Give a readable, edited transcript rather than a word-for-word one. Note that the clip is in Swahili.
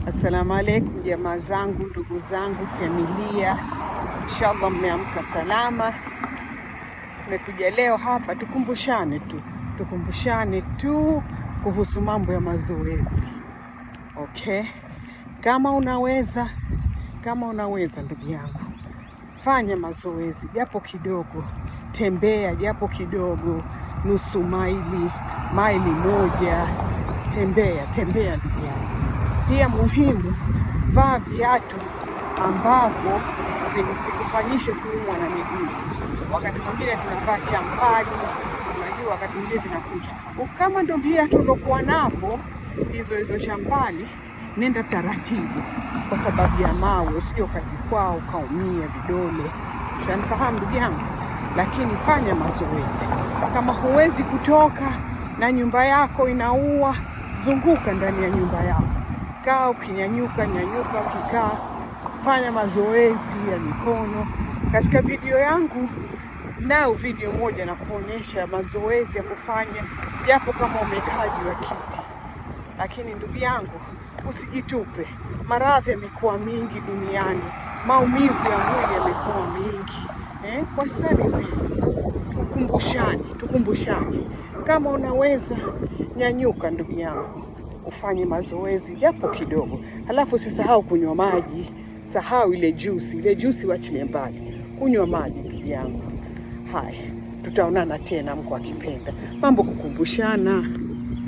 Assalamu alaikum jamaa zangu, ndugu zangu, familia. Inshallah mmeamka salama. Nimekuja leo hapa tukumbushane tu kuhusu mambo ya mazoezi. Okay? Kama unaweza ndugu yangu, fanya mazoezi japo kidogo, tembea japo kidogo, nusu maili moja, tembea ndugu yangu. Pia muhimu, vaa viatu ambavyo visikufanyishe kuumwa na miguu. Wakati mwingine tunavaa champali, unajua wakati mwingine vinakuja. Kama ndio viatu ndokuwa navyo hizo champali, nenda taratibu kwa sababu ya mawe, usije ukajikwaa ukaumia vidole. Unanifahamu ndugu yangu? Lakini fanya mazoezi. Kama huwezi kutoka na nyumba yako inaua, zunguka ndani ya nyumba yako. Kaa ukinyanyuka, ukikaa, fanya mazoezi ya mikono. Katika video yangu nao video moja na kuonyesha mazoezi ya kufanya japo kama umekaa juu ya kiti. Lakini ndugu yangu, usijitupe. Maradhi yamekuwa mingi duniani, maumivu ya mwili yamekuwa mingi. Kwa sasa tukumbushane. Kama unaweza, nyanyuka ndugu yangu, ufanye mazoezi japo kidogo. Halafu usisahau kunywa maji. Sahau ile juisi wachilie mbali. Kunywa maji ndugu yangu. Haya, tutaonana tena Mungu akipenda. Mambo kukumbushana.